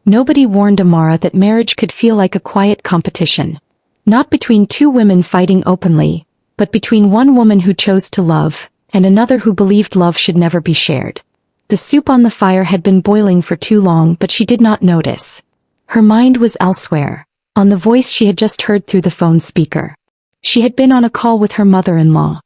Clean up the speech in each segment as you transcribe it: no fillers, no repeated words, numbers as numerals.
Nobody warned Amara that marriage could feel like a quiet competition. Not between two women fighting openly, but between one woman who chose to love, and another who believed love should never be shared. The soup on the fire had been boiling for too long, but she did not notice. Her mind was elsewhere, on the voice she had just heard through the phone speaker. She had been on a call with her mother-in-law,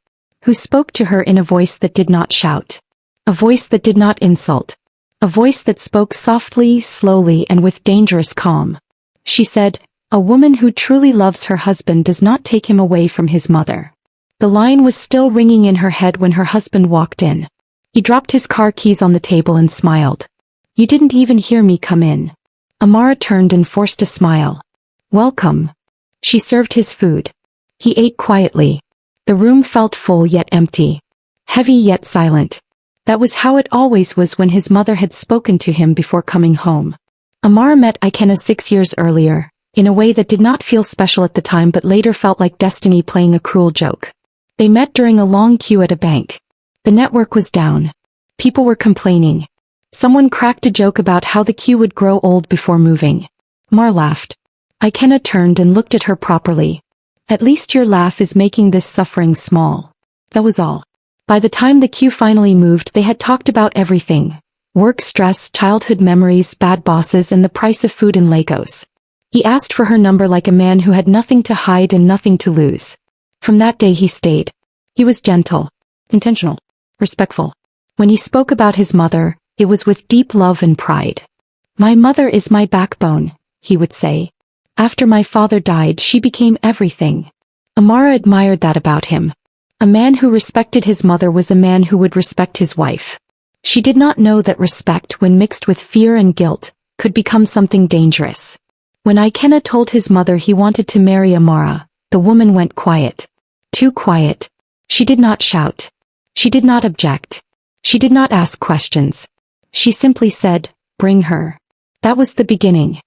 who spoke to her in a voice that did not shout. A voice that did not insult. A voice that spoke softly, slowly, and with dangerous calm. She said, "A woman who truly loves her husband does not take him away from his mother." The line was still ringing in her head when her husband walked in. He dropped his car keys on the table and smiled. "You didn't even hear me come in." Amara turned and forced a smile. "Welcome." She served his food. He ate quietly. The room felt full yet empty. Heavy yet silent. That was how it always was when his mother had spoken to him before coming home. Amara met Ikenna 6 years earlier, in a way that did not feel special at the time but later felt like destiny playing a cruel joke. They met during a long queue at a bank. The network was down. People were complaining. Someone cracked a joke about how the queue would grow old before moving. Amara laughed. Ikenna turned and looked at her properly. "At least your laugh is making this suffering small." That was all. By the time the queue finally moved, they had talked about everything. Work stress, childhood memories, bad bosses, and the price of food in Lagos. He asked for her number like a man who had nothing to hide and nothing to lose. From that day he stayed. He was gentle, intentional, respectful. When he spoke about his mother, it was with deep love and pride. "My mother is my backbone," he would say. "After my father died, she became everything." Amara admired that about him. A man who respected his mother was a man who would respect his wife. She did not know that respect, when mixed with fear and guilt, could become something dangerous. When Ikenna told his mother he wanted to marry Amara, the woman went quiet. Too quiet. She did not shout. She did not object. She did not ask questions. She simply said, "Bring her." That was the beginning.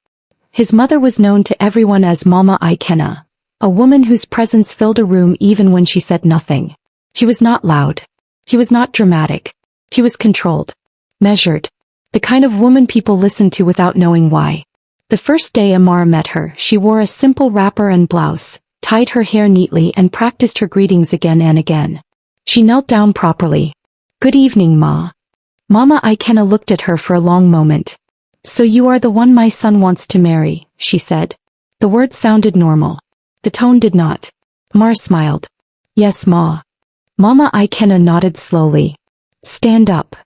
His mother was known to everyone as Mama Ikenna, a woman whose presence filled a room even when she said nothing. He was not loud. He was not dramatic. He was controlled. Measured. The kind of woman people listened to without knowing why. The first day Amara met her, she wore a simple wrapper and blouse, tied her hair neatly and practiced her greetings again and again. She knelt down properly. "Good evening, Ma." Mama Ikenna looked at her for a long moment. "So you are the one my son wants to marry," she said. The words sounded normal. The tone did not. Amara smiled. "Yes, Ma." Mama Ikenna nodded slowly. "Stand up."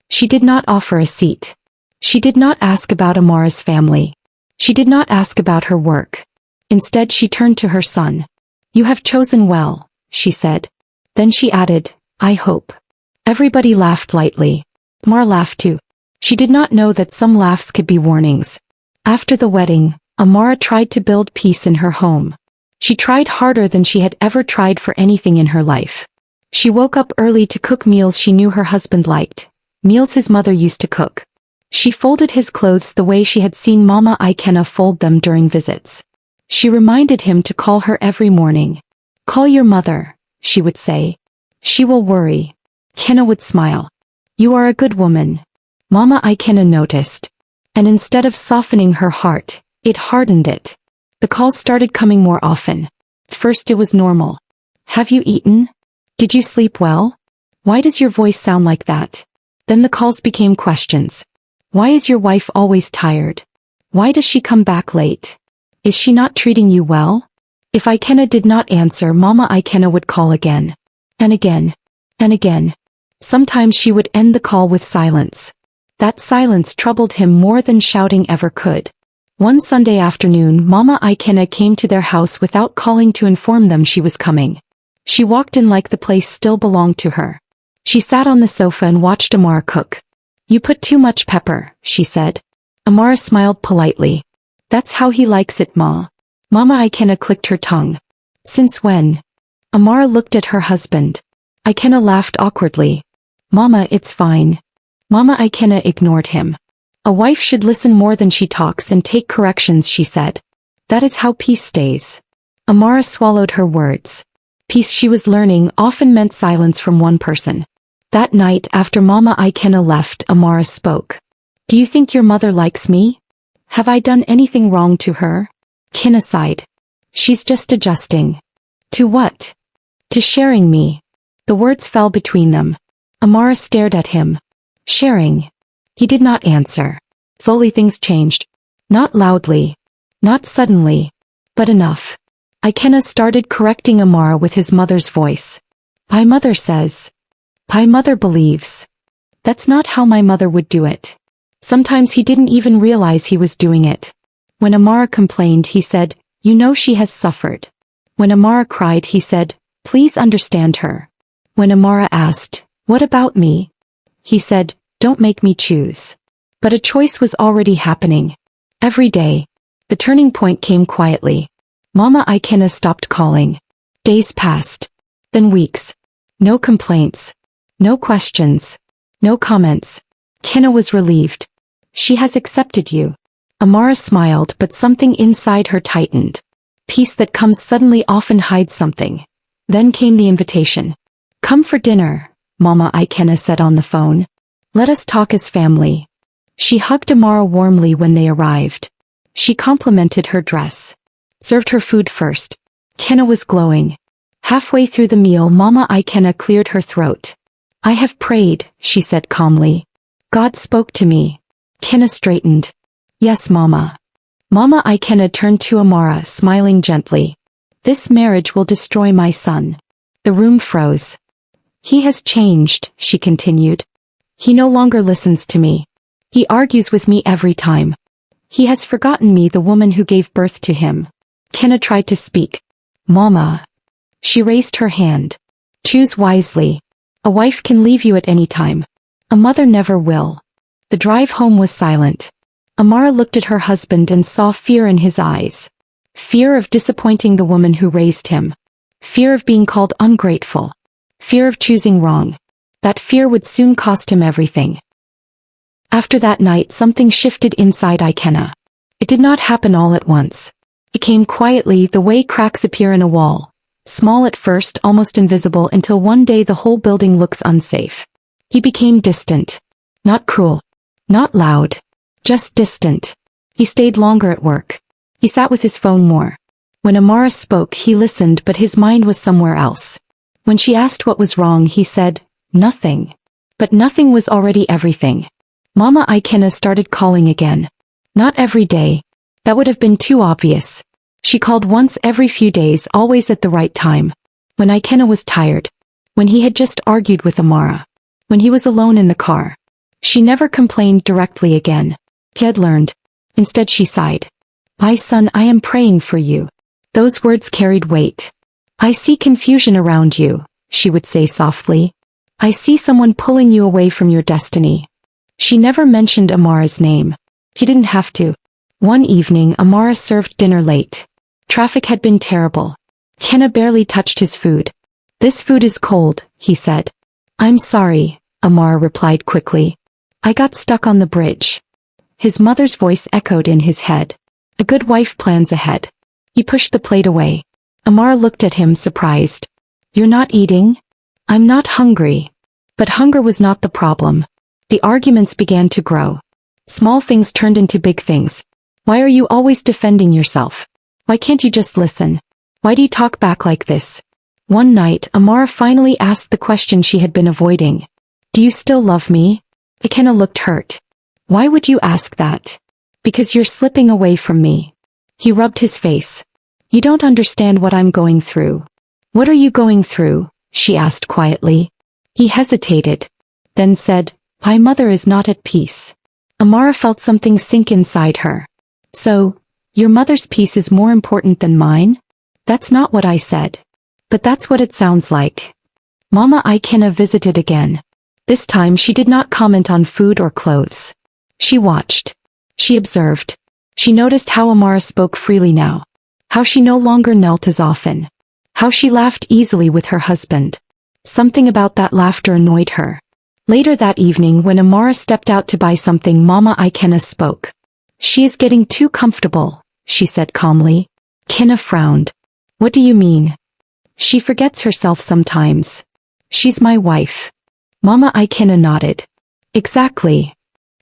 She did not offer a seat. She did not ask about Amara's family. She did not ask about her work. Instead she turned to her son. "You have chosen well," she said. Then she added, "I hope." Everybody laughed lightly. Amara laughed too. She did not know that some laughs could be warnings. After the wedding, Amara tried to build peace in her home. She tried harder than she had ever tried for anything in her life. She woke up early to cook meals she knew her husband liked, meals his mother used to cook. She folded his clothes the way she had seen Mama Ikenna fold them during visits. She reminded him to call her every morning. "Call your mother," she would say. "She will worry." Ikenna would smile. "You are a good woman." Mama Ikenna noticed. And instead of softening her heart, it hardened it. The calls started coming more often. First it was normal. "Have you eaten? Did you sleep well? Why does your voice sound like that?" Then the calls became questions. "Why is your wife always tired? Why does she come back late? Is she not treating you well?" If Ikenna did not answer, Mama Ikenna would call again. And again. And again. Sometimes she would end the call with silence. That silence troubled him more than shouting ever could. One Sunday afternoon, Mama Ikenna came to their house without calling to inform them she was coming. She walked in like the place still belonged to her. She sat on the sofa and watched Amara cook. "You put too much pepper," she said. Amara smiled politely. "That's how he likes it, Ma." Mama Ikenna clicked her tongue. "Since when?" Amara looked at her husband. Ikenna laughed awkwardly. "Mama, it's fine." Mama Ikenna ignored him. "A wife should listen more than she talks and take corrections," she said. "That is how peace stays." Amara swallowed her words. Peace, she was learning, often meant silence from one person. That night, after Mama Ikenna left, Amara spoke. "Do you think your mother likes me? Have I done anything wrong to her? Kina sighed. She's just adjusting. To what? To sharing me. The words fell between them. Amara stared at him. Sharing. He did not answer. Slowly things changed. Not loudly. Not suddenly. But enough. Ikena started correcting Amara with his mother's voice. My mother says. My mother believes. That's not how my mother would do it. Sometimes he didn't even realize he was doing it. When Amara complained, he said, you know she has suffered. When Amara cried, he said, please understand her. When Amara asked, what about me? He said, don't make me choose. But a choice was already happening. Every day. The turning point came quietly. Mama Ikena stopped calling. Days passed. Then weeks. No complaints. No questions. No comments. Kina was relieved. She has accepted you. Amara smiled, but something inside her tightened. Peace that comes suddenly often hides something. Then came the invitation. Come for dinner, Mama Ikena said on the phone. Let us talk as family. She hugged Amara warmly when they arrived. She complimented her dress. Served her food first. Kina was glowing. Halfway through the meal, Mama Ikena cleared her throat. I have prayed, she said calmly. God spoke to me. Kina straightened. Yes, Mama. Mama Ikena turned to Amara, smiling gently. This marriage will destroy my son. The room froze. He has changed, she continued. He no longer listens to me. He argues with me every time. He has forgotten me, the woman who gave birth to him. Kina tried to speak. Mama. She raised her hand. Choose wisely. A wife can leave you at any time. A mother never will. The drive home was silent. Amara looked at her husband and saw fear in his eyes. Fear of disappointing the woman who raised him. Fear of being called ungrateful. Fear of choosing wrong. That fear would soon cost him everything. After that night, something shifted inside Ikena. It did not happen all at once. It came quietly, the way cracks appear in a wall. Small at first, almost invisible, until one day the whole building looks unsafe. He became distant. Not cruel. Not loud. Just distant. He stayed longer at work. He sat with his phone more. When Amara spoke, he listened, but his mind was somewhere else. When she asked what was wrong, he said, nothing. But nothing was already everything. Mama Ikena started calling again. Not every day. That would have been too obvious. She called once every few days, always at the right time. When Ikena was tired. When he had just argued with Amara. When he was alone in the car. She never complained directly again. He had learned. Instead she sighed. My son, I am praying for you. Those words carried weight. I see confusion around you, she would say softly. I see someone pulling you away from your destiny. She never mentioned Amara's name. He didn't have to. One evening, Amara served dinner late. Traffic had been terrible. Kina barely touched his food. This food is cold, he said. I'm sorry, Amara replied quickly. I got stuck on the bridge. His mother's voice echoed in his head. A good wife plans ahead. He pushed the plate away. Amara looked at him, surprised. You're not eating? I'm not hungry. But hunger was not the problem. The arguments began to grow. Small things turned into big things. Why are you always defending yourself? Why can't you just listen? Why do you talk back like this? One night, Amara finally asked the question she had been avoiding. Do you still love me? Ikena looked hurt. Why would you ask that? Because you're slipping away from me. He rubbed his face. You don't understand what I'm going through. What are you going through? She asked quietly. He hesitated. Then said, my mother is not at peace. Amara felt something sink inside her. So, your mother's peace is more important than mine? That's not what I said. But that's what it sounds like. Mama Ikena visited again. This time she did not comment on food or clothes. She watched. She observed. She noticed how Amara spoke freely now. How she no longer knelt as often. How she laughed easily with her husband. Something about that laughter annoyed her. Later that evening, when Amara stepped out to buy something, Mama Ikena spoke. She is getting too comfortable, she said calmly. Kina frowned. What do you mean? She forgets herself sometimes. She's my wife. Mama Ikena nodded. Exactly.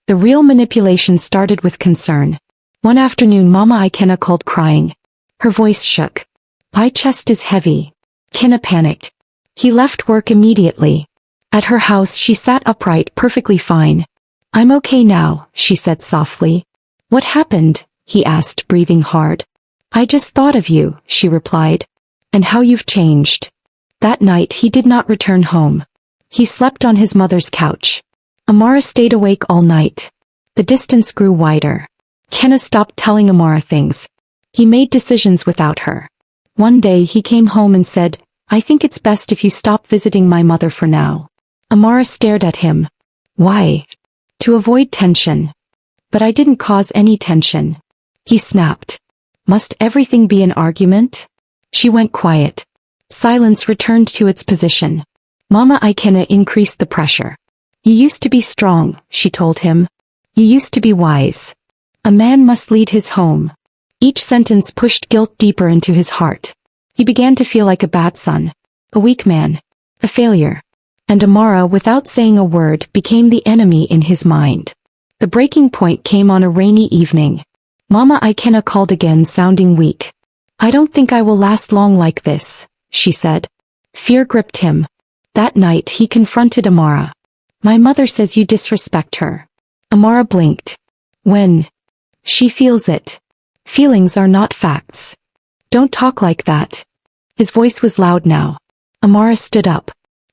The real manipulation started with concern. One afternoon Mama Ikena called crying. Her voice shook. My chest is heavy. Kenna panicked. He left work immediately. At her house she sat upright, perfectly fine. I'm okay now, she said softly. What happened? He asked, breathing hard. I just thought of you, she replied. And how you've changed. That night he did not return home. He slept on his mother's couch. Amara stayed awake all night. The distance grew wider. Kenna stopped telling Amara things. He made decisions without her. One day he came home and said, I think it's best if you stop visiting my mother for now. Amara stared at him. Why? To avoid tension. But I didn't cause any tension. He snapped. Must everything be an argument? She went quiet. Silence returned to its position. Mama Ikena increased the pressure. You used to be strong, she told him. You used to be wise. A man must lead his home. Each sentence pushed guilt deeper into his heart. He began to feel like a bad son, a weak man, a failure. And Amara, without saying a word, became the enemy in his mind. The breaking point came on a rainy evening. Mama Ikena called again, sounding weak. I don't think I will last long like this, she said. Fear gripped him. That night he confronted Amara. My mother says you disrespect her. Amara blinked. When? She feels it. Feelings are not facts. Don't talk like that. His voice was loud now. Amara stood up.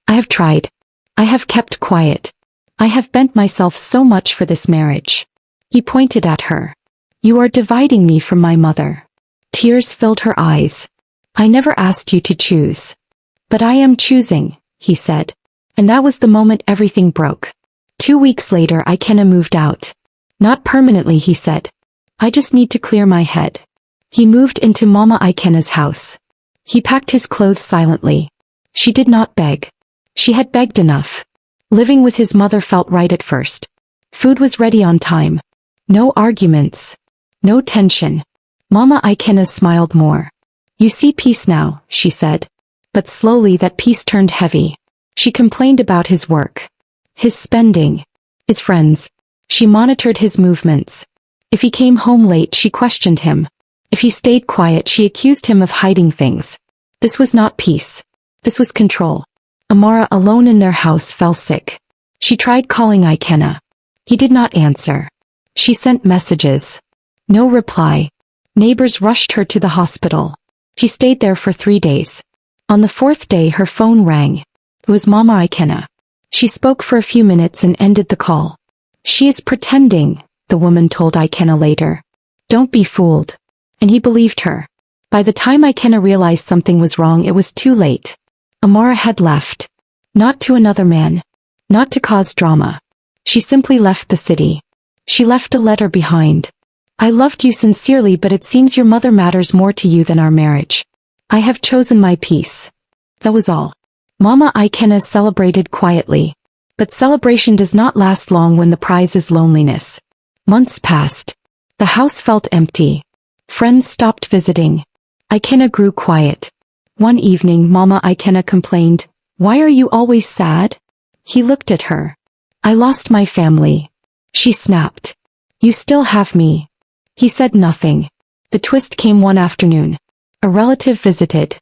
I have tried. I have kept quiet. I have bent myself so much for this marriage. He pointed at her. You are dividing me from my mother. Tears filled her eyes. I never asked you to choose. But I am choosing, he said. And that was the moment everything broke. 2 weeks later Ikena moved out. Not permanently, he said. I just need to clear my head. He moved into Mama Ikena's house. He packed his clothes silently. She did not beg. She had begged enough. Living with his mother felt right at first. Food was ready on time. No arguments. No tension. Mama Ikena smiled more. You see peace now, she said. But slowly that peace turned heavy. She complained about his work. His spending. His friends. She monitored his movements. If he came home late, she questioned him. If he stayed quiet, she accused him of hiding things. This was not peace. This was control. Amara, alone in their house, fell sick. She tried calling Ikena. He did not answer. She sent messages. No reply. Neighbors rushed her to the hospital. She stayed there for 3 days. On the 4th day her phone rang. It was Mama Ikena. She spoke for a few minutes and ended the call. She is pretending, the woman told Ikena later. Don't be fooled. And he believed her. By the time Ikena realized something was wrong, it was too late. Amara had left. Not to another man. Not to cause drama. She simply left the city. She left a letter behind. I loved you sincerely, but it seems your mother matters more to you than our marriage. I have chosen my peace. That was all. Mama Ikena celebrated quietly. But celebration does not last long when the prize is loneliness. Months passed. The house felt empty. Friends stopped visiting. Ikena grew quiet. One evening Mama Ikena complained, Why are you always sad? He looked at her. I lost my family. She snapped. You still have me. He said nothing. The twist came one afternoon. A relative visited.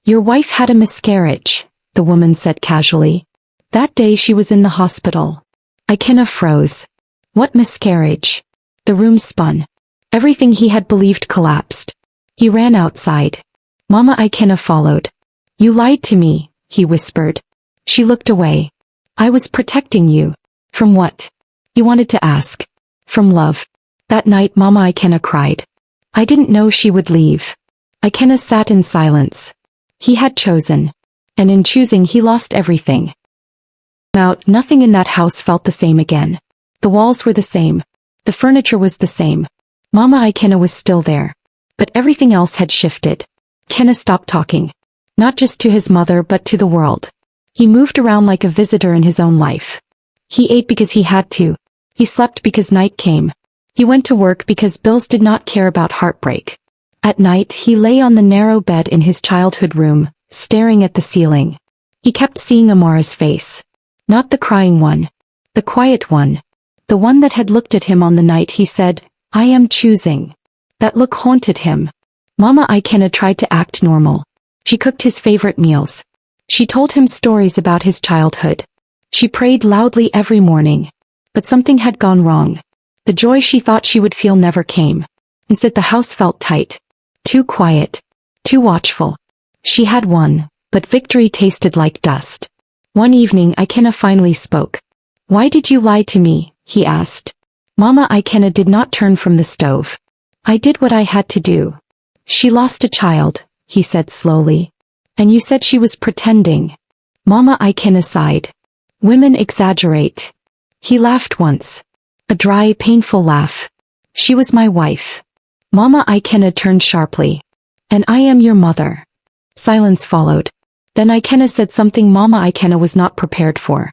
Your wife had a miscarriage, the woman said casually. That day she was in the hospital. Ikena froze. What miscarriage? The room spun. Everything he had believed collapsed. He ran outside. Mama Ikena followed. You lied to me, he whispered. She looked away. I was protecting you. From what? He wanted to ask. From love. That night Mama Ikena cried. I didn't know she would leave. Ikena sat in silence. He had chosen. And in choosing he lost everything. Nothing in that house felt the same again. The walls were the same. The furniture was the same. Mama Ikena was still there. But everything else had shifted. Ikena stopped talking. Not just to his mother but to the world. He moved around like a visitor in his own life. He ate because he had to. He slept because night came. He went to work because bills did not care about heartbreak. At night he lay on the narrow bed in his childhood room, staring at the ceiling. He kept seeing Amara's face. Not the crying one. The quiet one. The one that had looked at him on the night he said, I am choosing. That look haunted him. Mama Ikenna tried to act normal. She cooked his favorite meals. She told him stories about his childhood. She prayed loudly every morning. But something had gone wrong. The joy she thought she would feel never came. Instead, the house felt tight. Too quiet. Too watchful. She had won, but victory tasted like dust. One evening Ikenna finally spoke. "Why did you lie to me?" he asked. Mama Ikenna did not turn from the stove. "I did what I had to do." "She lost a child," he said slowly. "And you said she was pretending." Mama Ikenna sighed. "Women exaggerate." He laughed once. A dry, painful laugh. "She was my wife." Mama Ikenna turned sharply. "And I am your mother." Silence followed. Then Ikenna said something Mama Ikenna was not prepared for.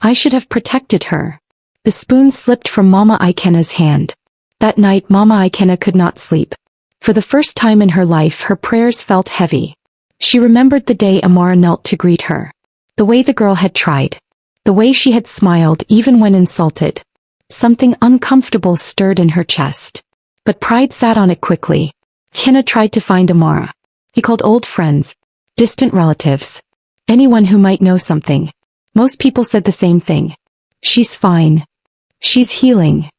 "I should have protected her." The spoon slipped from Mama Ikenna's hand. That night Mama Ikenna could not sleep. For the first time in her life her prayers felt heavy. She remembered the day Amara knelt to greet her. The way the girl had tried. The way she had smiled even when insulted. Something uncomfortable stirred in her chest. But pride sat on it quickly. Ikenna tried to find Amara. He called old friends, distant relatives, anyone who might know something. Most people said the same thing. "She's fine. She's healing.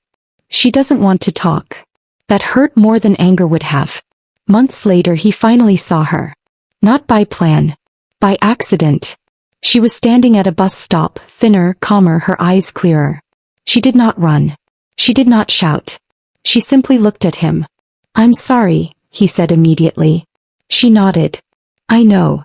She doesn't want to talk." That hurt more than anger would have. Months later he finally saw her. Not by plan. By accident. She was standing at a bus stop, thinner, calmer, her eyes clearer. She did not run. She did not shout. She simply looked at him. "I'm sorry," he said immediately. She nodded. "I know."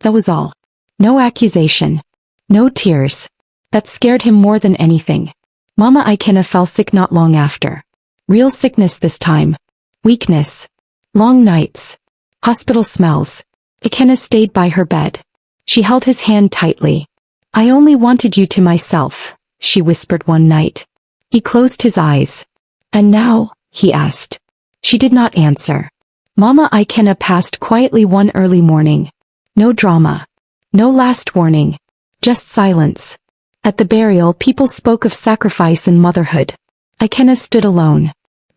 That was all. No accusation. No tears. That scared him more than anything. Mama Ikenna fell sick not long after. Real sickness this time. Weakness. Long nights. Hospital smells. Ikenna stayed by her bed. She held his hand tightly. "I only wanted you to myself," she whispered one night. He closed his eyes. "And now?" he asked. She did not answer. Mama Ikenna passed quietly one early morning. No drama. No last warning. Just silence. At the burial people spoke of sacrifice and motherhood. Ikenna stood alone.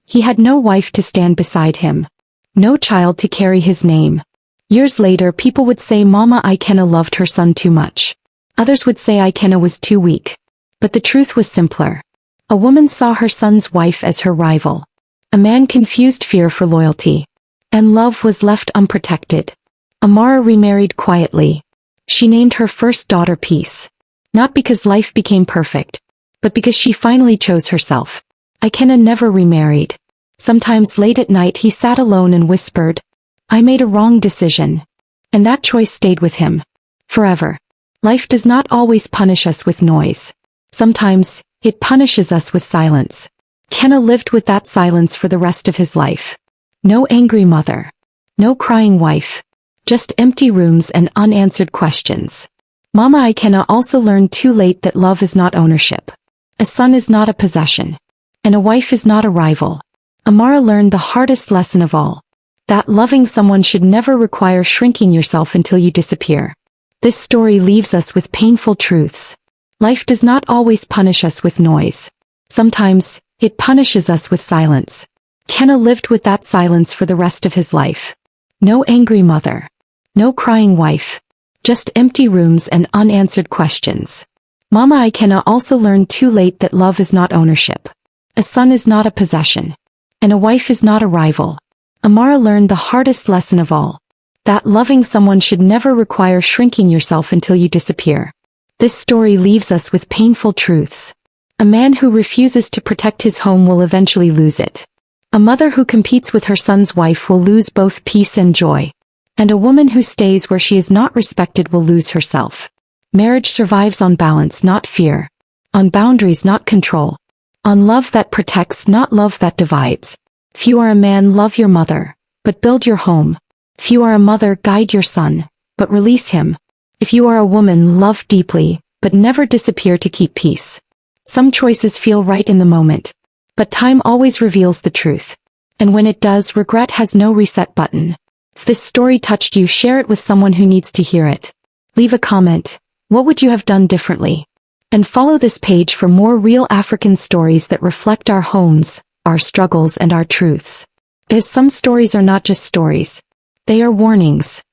He had no wife to stand beside him. No child to carry his name. Years later people would say Mama Ikenna loved her son too much. Others would say Ikenna was too weak. But the truth was simpler. A woman saw her son's wife as her rival. A man confused fear for loyalty. And love was left unprotected. Amara remarried quietly. She named her first daughter Peace. Not because life became perfect, but because she finally chose herself. Ikenna never remarried. Sometimes late at night he sat alone and whispered, "I made a wrong decision." And that choice stayed with him. Forever. Life does not always punish us with noise. Sometimes, it punishes us with silence. Ikenna lived with that silence for the rest of his life. No angry mother. No crying wife. Just empty rooms and unanswered questions. Mama Ikenna also learned too late that love is not ownership. A son is not a possession. And a wife is not a rival. Amara learned the hardest lesson of all. That loving someone should never require shrinking yourself until you disappear. This story leaves us with painful truths. Life does not always punish us with noise. Sometimes, it punishes us with silence. Ikenna lived with that silence for the rest of his life. No angry mother. No crying wife. Just empty rooms and unanswered questions. Mama Ikenna also learned too late that love is not ownership. A son is not a possession. And a wife is not a rival. Amara learned the hardest lesson of all. That loving someone should never require shrinking yourself until you disappear. This story leaves us with painful truths. A man who refuses to protect his home will eventually lose it. A mother who competes with her son's wife will lose both peace and joy. And a woman who stays where she is not respected will lose herself. Marriage survives on balance, not fear. On boundaries, not control. On love that protects, not love that divides. If you are a man, love your mother, but build your home. If you are a mother, guide your son, but release him. If you are a woman, love deeply, but never disappear to keep peace. Some choices feel right in the moment. But time always reveals the truth. And when it does, regret has no reset button. If this story touched you, share it with someone who needs to hear it. Leave a comment. What would you have done differently? And follow this page for more real African stories that reflect our homes, our struggles, and our truths. As some stories are not just stories. They are warnings.